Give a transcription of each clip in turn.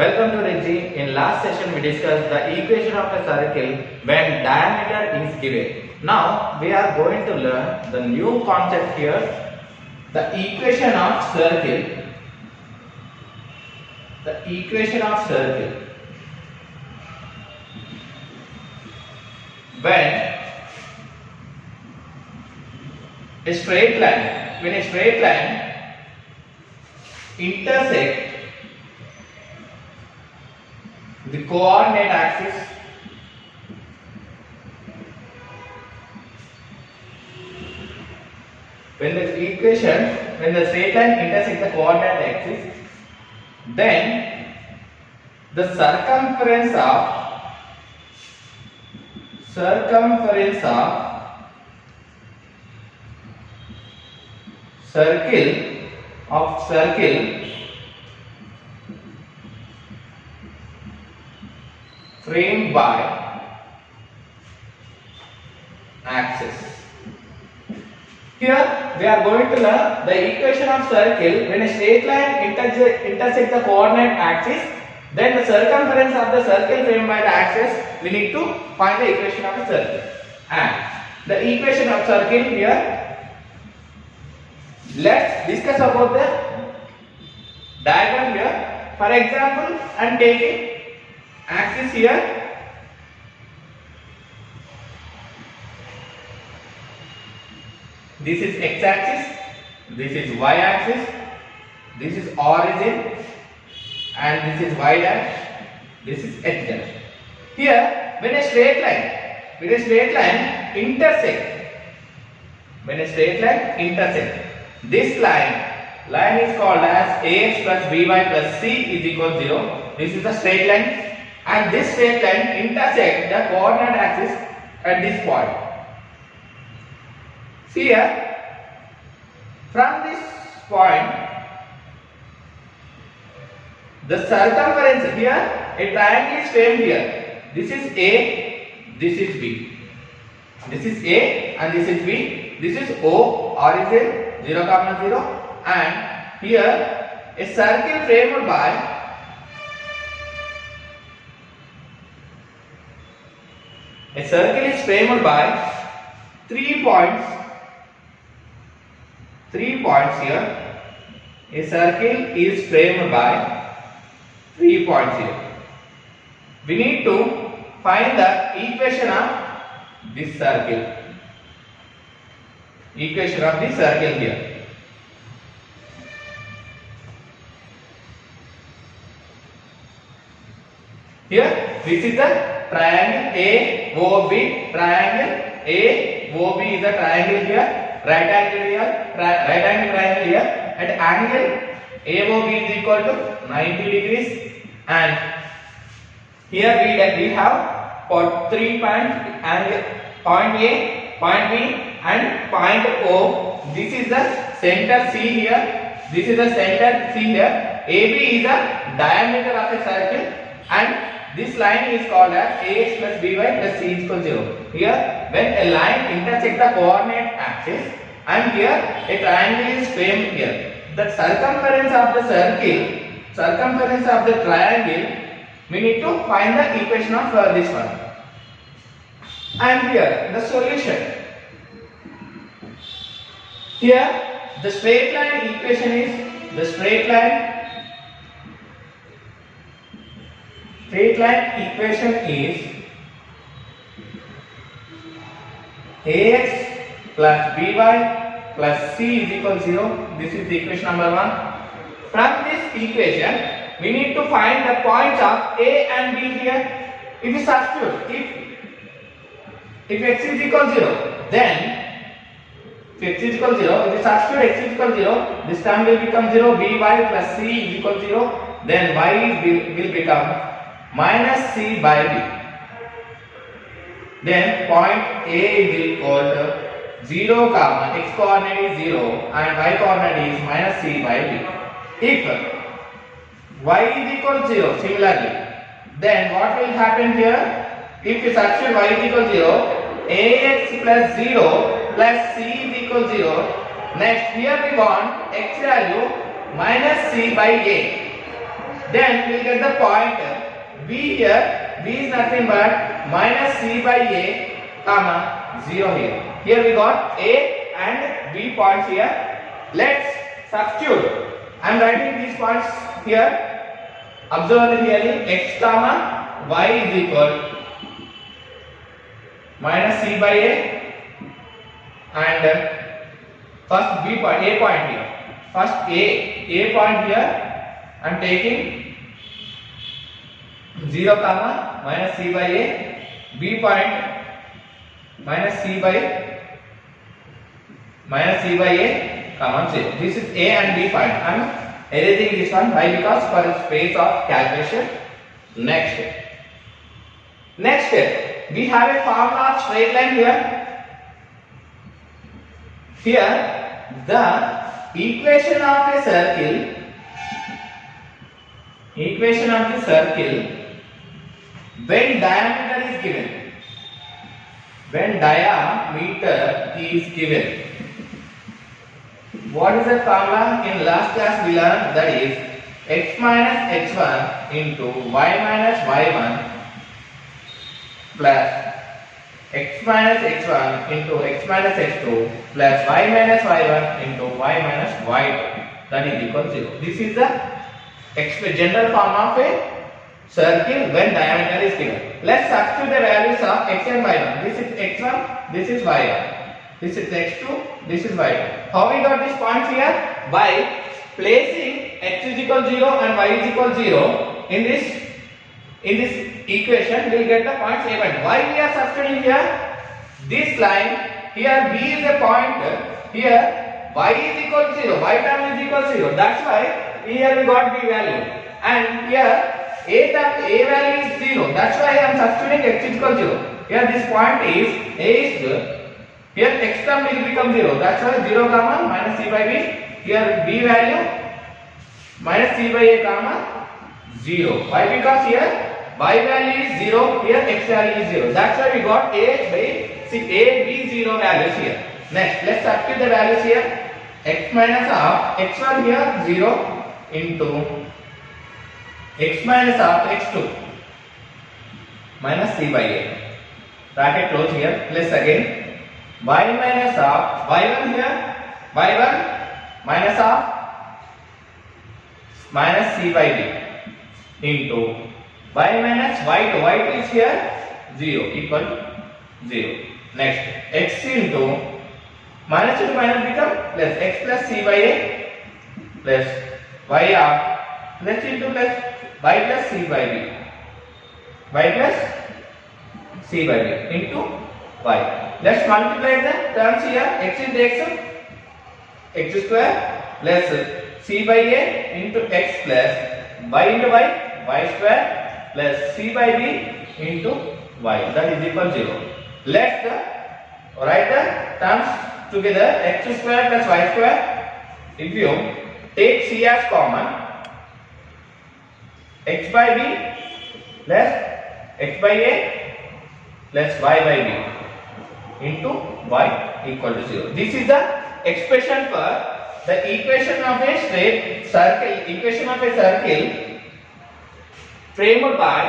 Welcome to Reggie. In last session we discussed the equation of a circle when diameter is given. Now we are going to learn the new concept here, the equation of circle. The equation of circle when a straight line intersect the coordinate axis when the straight line intersects the coordinate axis, then the circumference of circle framed by axis. Here we are going to learn the equation of circle when a straight line intersects the coordinate axis, then the circumference of the circle framed by the axis, we need to find the equation of the circle. And the equation of circle here, let's discuss about the diagram here. For example, I am taking axis here. This is x axis, this is y axis, this is origin, and this is y dash, this is x dash. Here, when a straight line intersect, this line is called as ax plus by plus c is equal to 0. This is the straight line, and this straight line intersects the coordinate axis at this point. See here, from this point, the circumference here, a triangle is framed here. This is A, this is B. This is A and this is B. This is O, origin 0, 0, and here a circle framed by three points. 3 points here. A circle is framed by 3 points here. We need to find the equation of this circle. Equation of this circle here. Here, this is the triangle AOB. Triangle AOB is a triangle here. Right angle triangle here, and angle AOB is equal to 90 degrees, and here we have for 3 points, angle point A, point B, and point O. This is the center C here. This is the center C here. AB is the diameter of a circle, and this line is called as ax plus by plus c is equal to 0. Here, when a line intersects the coordinate axis, and here a triangle is framed here, the circumference of the triangle, we need to find the equation of this one. And here the solution. Here the straight line equation is ax plus by plus c is equal to 0. This is the equation number 1. From this equation, we need to find the points of A and B here. If we substitute, if x is equal to 0, then if x is equal to 0, if we substitute x is equal to 0, this term will become 0. By plus c is equal to 0. Then y will become minus c by b. Then point A is equal to 0, x coordinate is 0 and y coordinate is minus c by b. If y is equal to 0, similarly, then what will happen here? If we substitute y is equal to 0, ax plus 0 plus c is equal to 0. Next, here we want x value minus c by a. then we'll get the point B here. B is nothing but minus C by A comma 0 here. Here we got A and B points here. Let's substitute. I am writing these points here. Observe clearly. X comma y is equal minus C by A and first B point, A point here. First A point here. I am taking 0 comma minus C by A. B point minus C by A comma 0. This is A and B point. I am erasing this one. Why? Because for the space of calculation. Next, we have a formula of straight line here. Here, the equation of a circle. Equation of the circle when diameter is given. When diameter is given. What is the formula? In last class we learned, that is x minus x1 into y minus y1 plus x minus x1 into x minus x2 plus y minus y1 into y minus y2, that is equal to 0. This is the general form of a circle when diameter is given. Let's substitute the values of x and y1. This is x1, this is y1. This is x2, this is y2. How we got these points here? By placing x is equal 0 and y is equal 0 in this equation, we will get the points a and. Why we are substituting here? This line here, B is a point. Here y is equal to 0, y term is equal to 0. That's why here we got B value. And here a value is 0. That's why I am substituting x is equal to 0. Here this point is a is good. Here x term will become 0. That's why 0 comma minus c by b. Here b value minus c by a comma 0. Why? Because here y value is 0. Here x value is 0. That's why we got a b 0 values here. Next, let's substitute the values here. X minus of x1 here 0 into x minus of x2 minus c by a. Bracket close here. Plus again y minus of y1 here, y1 minus of minus c by b into y minus y2, y2 is here 0 equal 0. Next, x into minus into minus become plus x plus c by a plus y of plus into plus y plus c by b, y plus c by b into y. Let's multiply the terms here. X into x square plus c by a into x plus y into y square plus c by b into y, that is equal to 0. Let's write the terms together. X square plus y square. If you take c as common, x by b plus x by a plus y by b into y equal to 0. This is the expression for the equation of a straight circle, equation of a circle framed by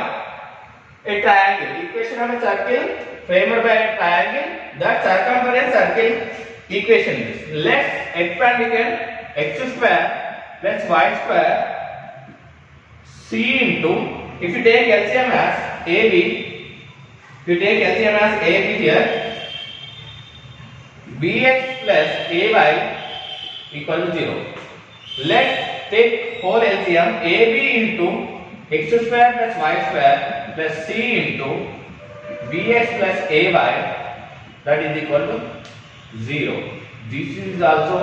a triangle. Equation of a circle framed by a triangle, that circumference circle equation is. Let's expand again. X square plus y square c into, if you take LCM as AB, if you take LCM as AB here, bx plus ay equal to 0. Let's take whole LCM. AB into x square plus y square plus c into bx plus ay, that is equal to 0. This is also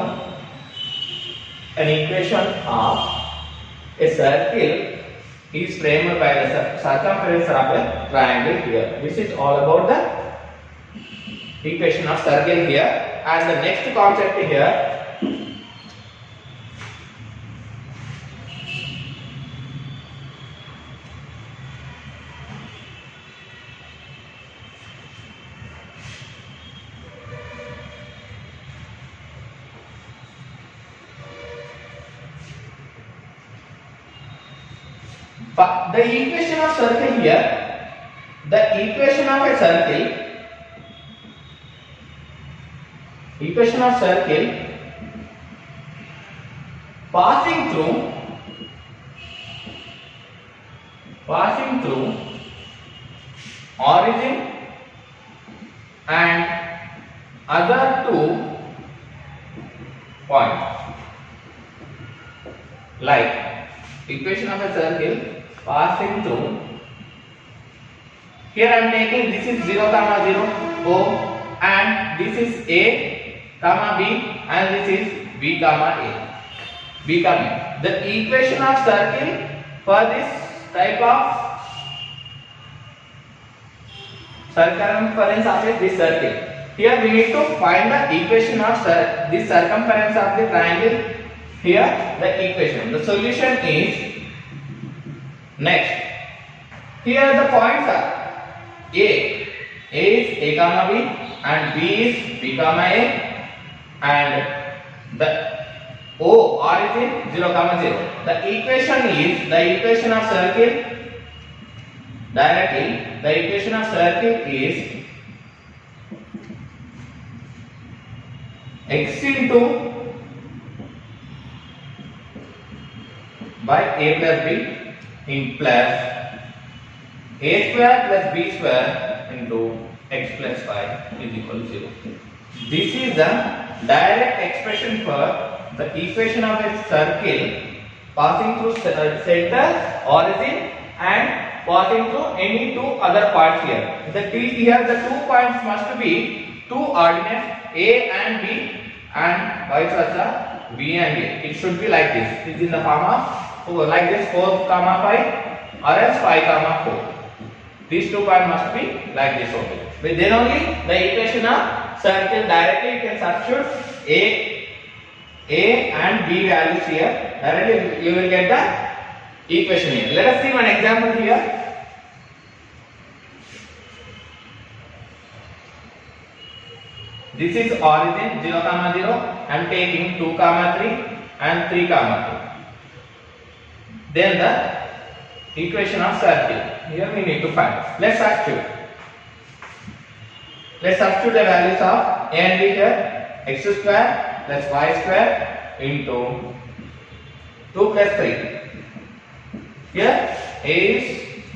an equation of a circle is framed by the circumference of a triangle here. This is all about the equation of circle here. And the next concept here, The equation of circle here, the equation of a circle, equation of circle passing through origin and other two points. Like equation of a circle passing through, here I am taking this is 0 comma 0 O, and this is A comma B, and this is B comma A. B comma A. The equation of circle for this type of circumference of this circle. Here we need to find the equation of this circumference of the triangle. Here the equation. The solution is next. Here the points are A. A is A comma B, and B is B comma A, and the O origin 0 comma 0. The equation is the equation of circle. Directly, the equation of circle is x into by a plus b in plus a square plus b square into x plus 5 is equal to 0. This is the direct expression for the equation of a circle passing through center, origin, and passing through any two other points here. Here the 2 points must be 2 ordinates A and B, and vice versa B and A. It should be like this. It is in the form of like this 4 comma 5 or else 5 comma 4. These 2 points must be like this only. But then only the equation of circle directly you can substitute A and B values here. Directly you will get the equation here. Let us see one example here. This is origin 0 comma 0. I am taking 2 comma 3 and 3 comma 2. Then the equation of circle. Here we need to find. Let's substitute. Let's substitute the values of A and B here. X square plus y square into 2 plus 3. Here A is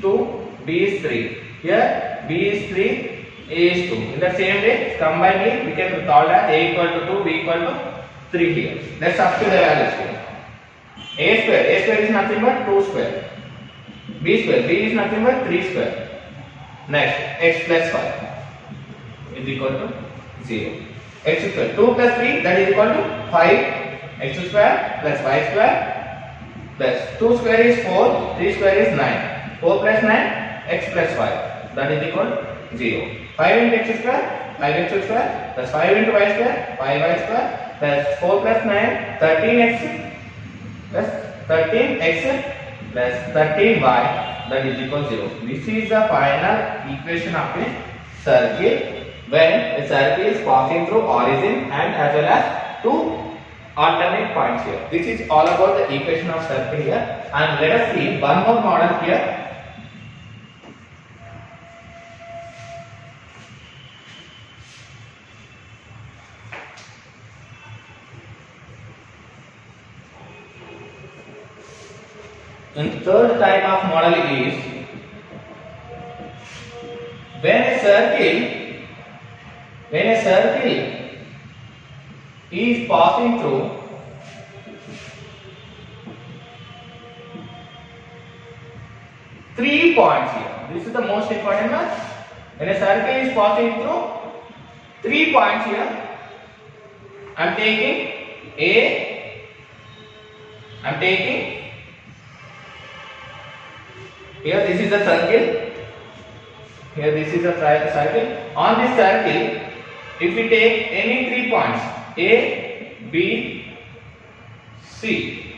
2, B is 3. Here B is 3, A is 2. In the same way, combine it, we can call that A equal to 2, B equal to 3 here. Let's substitute the values here. A square is nothing but 2 square. B is nothing but 3 square. Next, x plus 5 is equal to 0. X square, 2 plus 3, that is equal to 5. X square plus y square plus 2 square is 4, 3 square is 9. 4 plus 9, x plus 5, that is equal to 0. 5 into x square, 5x square plus 5 into y square, 5y square plus 4 plus 9, 13x plus 13x plus 13y, that is equal to 0. This is the final equation of a circle when the circle is passing through origin and as well as two alternate points here. This is all about the equation of circle here, and let us see one more model here. And third type of model is when a circle is passing through three points here. This is the most important one. When a circle is passing through 3 points here, I am taking here this is a circle, here this is a circle. On this circle, if we take any 3 points A, B, C,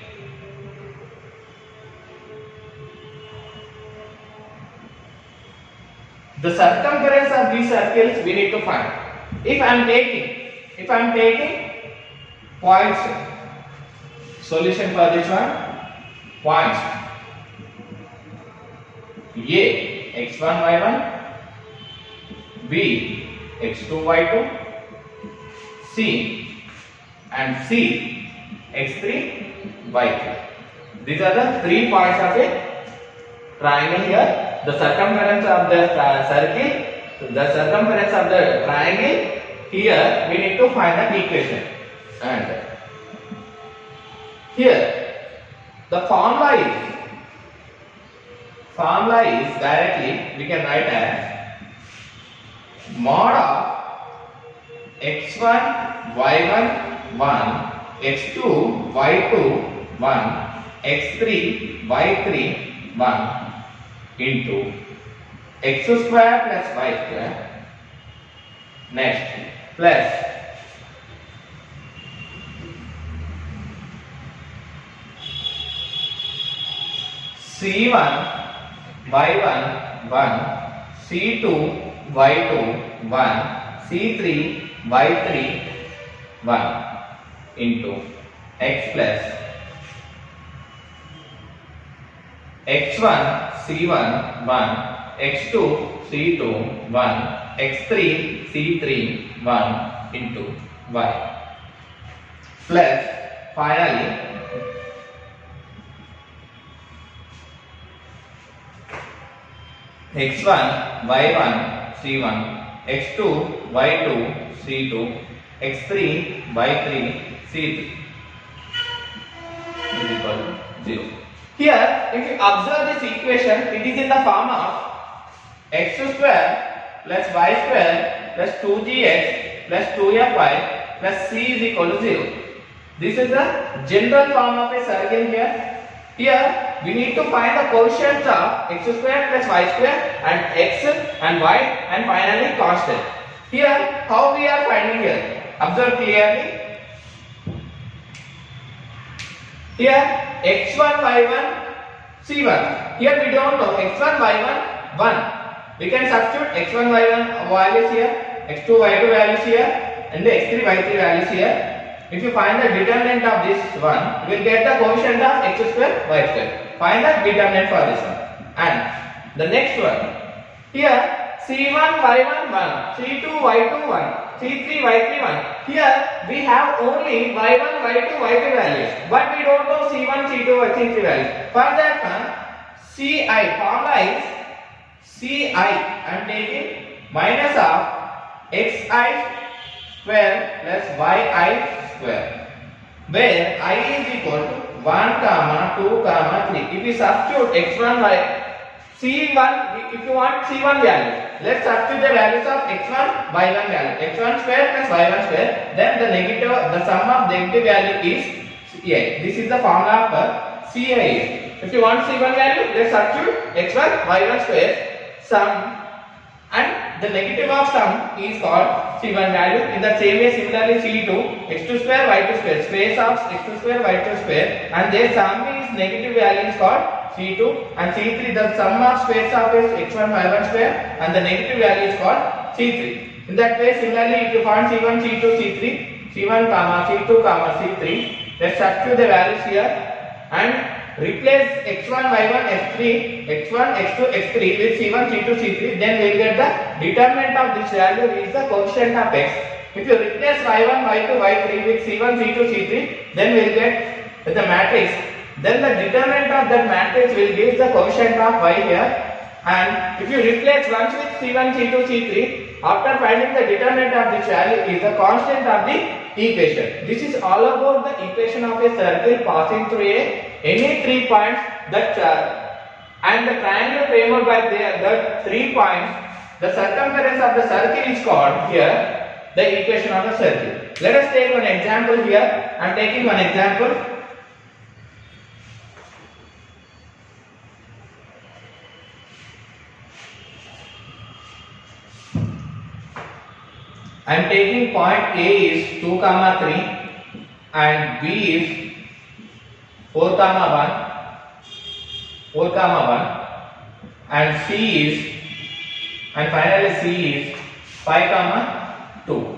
the circumference of these circles we need to find. If I am taking points, solution for this one, points. A x1 y1, B x2 y2, C and C x3 y3. These are the 3 points of a triangle here. The circumference of the circle, the circumference of the triangle. Here we need to find the equation. And here the formula is directly we can write as mod of x1 y1 1, x2 y2 1, x3 y3 1 into x square plus y square. Next plus c1 y1 1, c2 y2 1, c3 y3 1 into x plus x1 c1 1, x2 c2 1, x3 c3 1 into y plus finally x1 y1 c1, x2 y2 c2, x3 y3 c3 is equal to 0. Here, if you observe this equation, it is in the form of x square plus y square plus 2gx plus 2fy plus c is equal to 0. This is the general form of a circle here. Here, we need to find the quotients of x square plus y square and x and y and finally constant. Here, how we are finding here? Observe clearly. Here x1 y1 c1. Here we don't know x1 y1 1. We can substitute x1 y1 values here, x2 y2 values here, and the x3 y3 values here. If you find the determinant of this one, you will get the quotient of x square y square. Find the determinant for this one. And the next one. Here c1 y1 1, c2 y2 1, c3 y3 1. Here we have only y1, y2, y3 values, but we don't know c1, c2, or c3 values. For that one, ci formula is ci. I am taking minus of xi square plus yi square, where I is equal to 1, 2, 3. If we substitute x1 y c1, if you want c1 value, let's substitute the values of x1 y1 value, x1 square plus y1 square. Then the sum of negative value is ci. This is the formula for ci. If you want c1 value, let's substitute x1 y1 square sum, and the negative of sum is called c1 value. In the same way, similarly c2 x2 square y2 square, space of x2 square y2 square, and their sum is negative value is called c2, and c3 the sum of squares of is x1 y1 square, and the negative value is called c3. In that way, similarly, if you find c1 c2 c3, c1 c2 c3, let's substitute the values here and replace x1 y1 x3, x1 x2 x3 with c1 c2 c3. Then we will get the determinant of this value is the quotient of x. If you replace y1 y2 y3 with c1 c2 c3, then we will get the matrix. Then the determinant of that matrix will give the quotient of y here. And if you replace once with c1 c2 c3, after finding the determinant of this value is the constant of the equation. This is all about the equation of a circle passing through any 3 points that and the triangle framed by the 3 points. The circumference of the circle is called here the equation of the circle. Let us take one example here. I am taking one example. I am taking point A is 2, 3 and B is 4, 1 and C is, and finally C is 5, 2.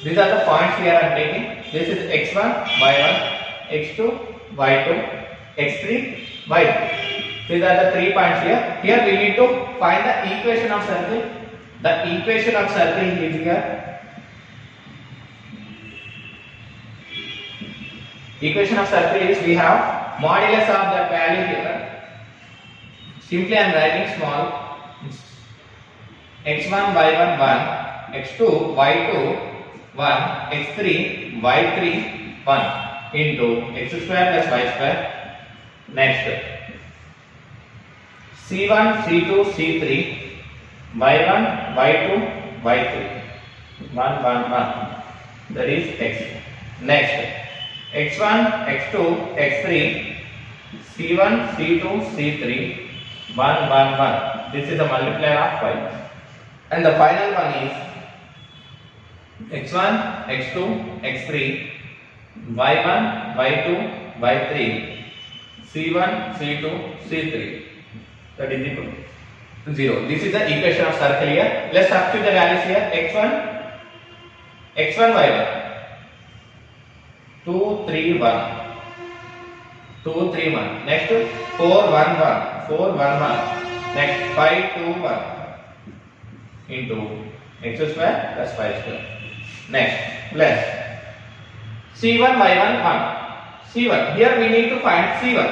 These are the points here I am taking. This is x1, y1, x2, y2, x3, y3. These are the 3 points here. Here we need to find the equation of circle. The equation of circle is here. Equation of circle is we have modulus of the value here. Simply I am writing small. x1 y1 1, x2 y2 1, x3 y3 1 into x square plus y square. Next c1 c2 c3 y1 y2 y3 1 1 1, that is x. Next x1 x2 x3 c1 c2 c3 1 1 1, this is the multiplier of y. And the final one is x1 x2 x3 y1 y2 y3 c1 c2 c3, that is equal to 0. This is the equation of circle here. Let's substitute the values here. x1 y1 2 3 1 2 3 1. Next 4 1 1 4 1 1. Next 5 2 1 into x square plus y square. Next plus c1 y1 1. c1 here we need to find c1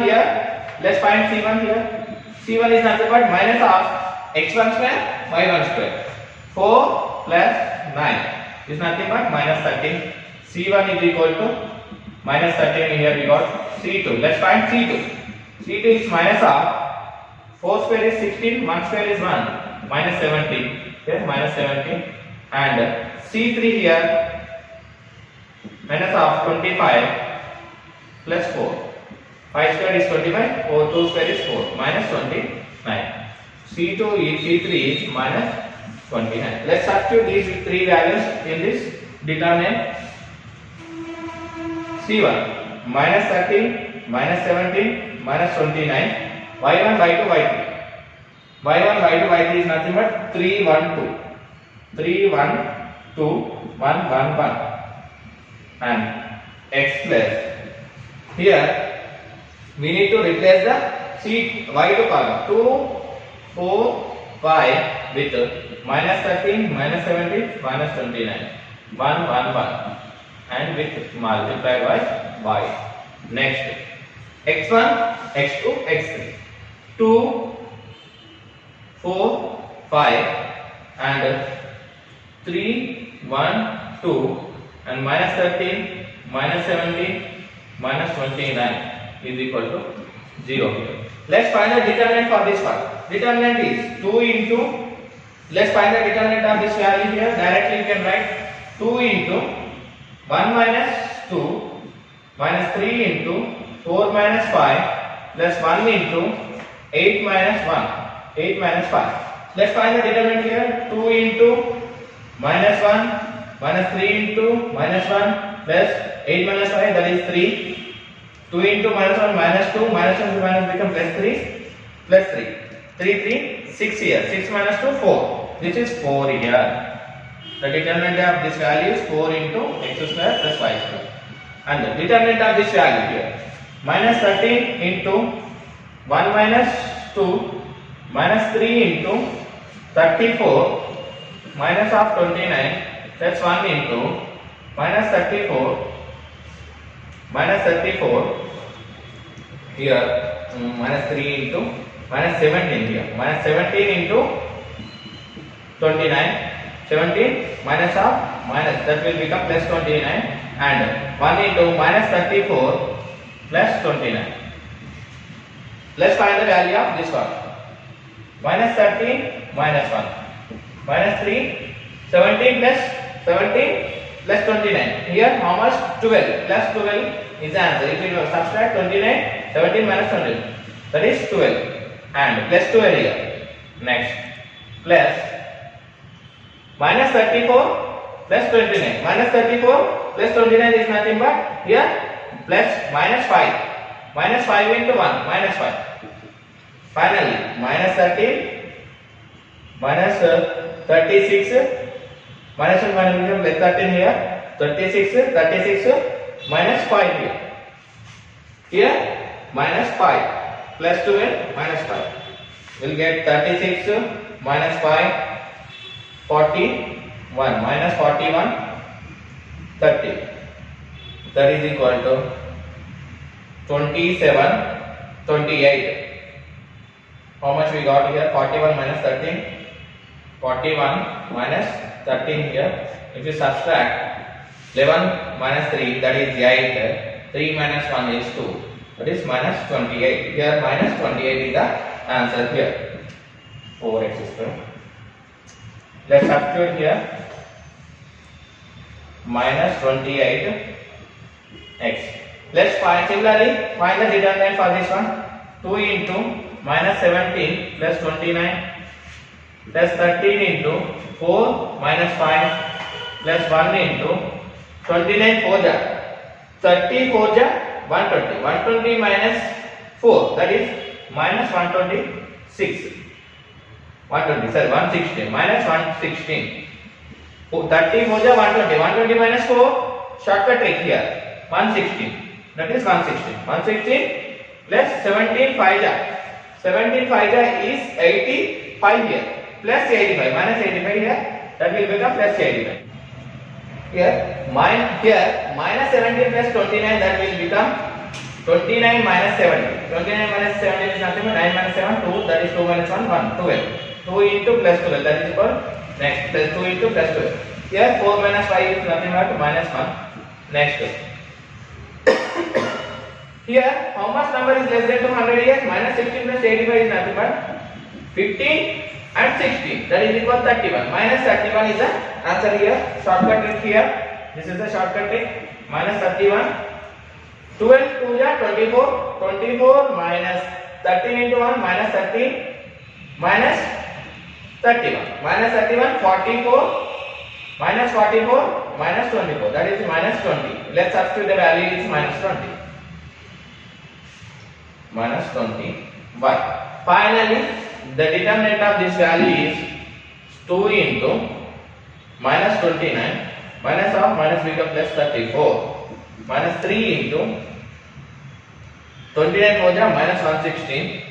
here. Let's find c1 here. c1 is nothing but minus of x1 square y1 square. 4 plus 9 is nothing but minus 13. c1 is equal to minus 13. Here we got c2. Let's find c2. c2 is minus of 4 square is 16, 1 square is 1, minus 17. Okay, minus 17. And c3 here minus of 25 plus 4. 5 square is 25, 2 square is 4, minus 29. c3 is minus 29. Let's substitute these 3 values in this determinant. c1 minus 13, minus 17, minus 29. y1 y2 y3. y1 y2 y3 is nothing but 3 1 2. 3 1 2 1 1 1 and x plus. Here we need to replace the y2 column. 2 4 5 with minus 13 minus 17 minus 29 1 1 1 and with multiplied by y. Next x1 x2 x3 2 4 5 and 3 1 2 and minus 13 minus 17 minus 29 is equal to 0 here. Let's find the determinant for this one. Determinant is 2 into, let's find the determinant of this value here. Directly you can write 2 into 1 minus 2 minus 3 into 4 minus 5 plus 1 into 8 minus 1, 8 minus 5. Let's find the determinant here. 2 into minus 1 minus 3 into minus 1 plus 8 minus 5, that is 3. 2 into minus 1 minus 2 minus 1 minus become plus 3 plus 3. 3 3 6 here. 6 minus 2 4. This is 4 here. The determinant of this value is 4 into x square plus y square. And the determinant of this value here minus 13 into 1 minus 2 minus 3 into 34 minus of 29 plus 1 into minus 34 minus 34 here minus 3 into minus 17 here minus 17 into 29 17 minus of minus, that will become plus 29 and 1 into minus 34 plus 29. Let's find the value of this one. Minus 13 minus 1 minus 3 17 plus 17 plus 29. Here how much? 12 plus 12 is the answer. If you subtract 29, 17 minus 20, that is 12 and plus 12 here. Next plus minus 34 plus 29. Minus 34 plus 29 is nothing but here plus minus 5. Minus 5 into 1 minus 5. Finally minus 13 minus 36 minus 1 minus plus 13 here 36 minus 5 here. Here minus 5 plus 12 minus 5. We'll get 36 minus 5, 41 minus 41, 30. That is equal to 27, 28. How much we got here? 41 minus 13. 41 minus 13 here. If you subtract 11 minus 3, that is 8. 3 minus 1 is 2. That is minus 28. Here minus 28 is the answer here. 4x square. Let's substitute here. Minus 28x. Let's similarly find the determinant for this one. 2 into minus 17 plus 29 plus 13 into 4 minus 5 plus 1 into 29 4 ja 30 4 ja 120. 120 minus 4, that is minus 126. 120, sorry, 116 minus 116. 30 4 ja 120. 120 minus 4, shortcut trick here. 116, that is 116. 116 plus 17 5 ja. 17 5 ja is 85 here. Plus 85 minus 85 here, that will become plus 85. Here minus 17 plus 29, that will become 29 minus 70. 29 minus 70 is nothing but 9 minus 7, 2, that is 2 minus 1, 1, 12. 2 into plus 12, that is equal next plus 2 into plus 12. Here 4 minus 5 is nothing but minus 1. Next. Here how much number is less than 200 here? Minus 16 plus 85 is nothing but 15 and 16, that is equal 31. Minus 31 is the answer here. Shortcut trick here. This is the shortcut trick. Minus 31. 12 2 ja 24. 24 minus 13 into 1 minus 13 minus 31. Minus 31 44 minus 44 minus 24. That is minus 20. Let's substitute the value is minus 20. Minus 21. Finally, the determinant of this value is 2 into minus 29 minus of minus become plus 34 minus 3 into 29 4 ja minus 116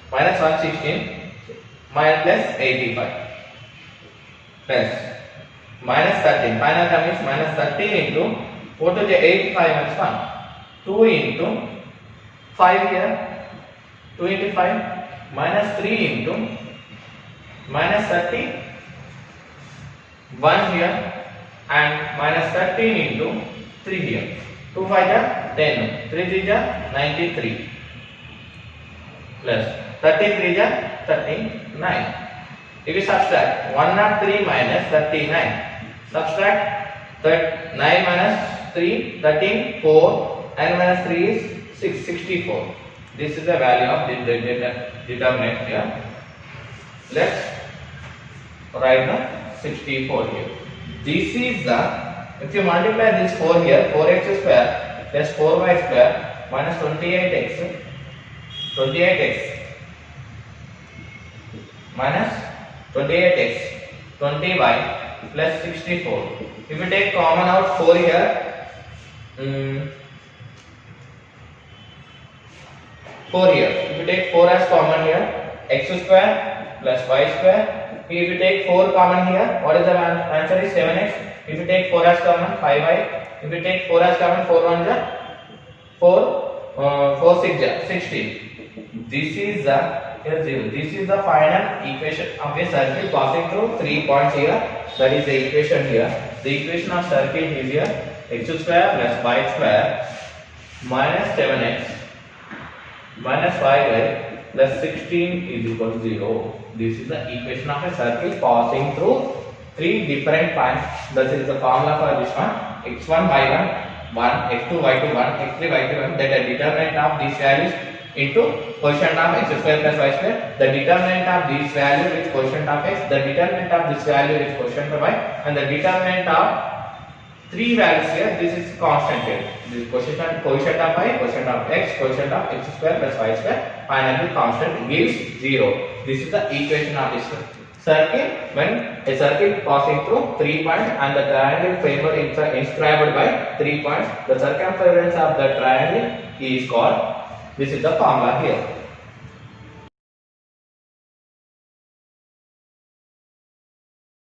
minus 116 minus plus 85 plus minus 13. Final term is minus 13 into 4 to the 85 minus 1. 2 into 5 here. 2 into 5 minus 3 into minus 30 1 here and minus 13 into 3 here. 2 5 ja 10, 3 3 ja 93 plus 33 ja 39. If you subtract 103 minus 39, subtract 9 minus 3, 13, 4 and minus 3 is 6, 64. This is the value of the determinant here. Let's write the 64 here. This is the, if you multiply this 4 here, 4x square plus 4y square minus 28x minus 28x 20y plus 64. If you take common out 4 here, 4 here. If you take 4 as common here, x square plus y square. If you take 4 common here, what is the answer is 7x. If you take 4 as common, 5y. If you take 4 as common, 4 1 ja 4, 4 6 ja 16. This is the here 0. This is the final equation of a circle passing through 3 points here. That is the equation here. The equation of circle is here x square plus y square minus 7x minus 5y plus 16 is equal to 0. This is the equation of a circle passing through 3 different points. This is the formula for this one. x1 y1 1, x2 y2 1, x3 y3 1. That the determinant of these values into quotient of x square plus y square. The determinant of this value with quotient of x. The determinant of this value with quotient of y. And the determinant of 3 values here. This is constant here. This is quotient of y, quotient of x, quotient of x square plus y square. Finally constant gives 0. This is the equation of this circle when a circle passing through 3 points and the triangle framework inscribed by 3 points, the circumference of the triangle is called. This is the formula here.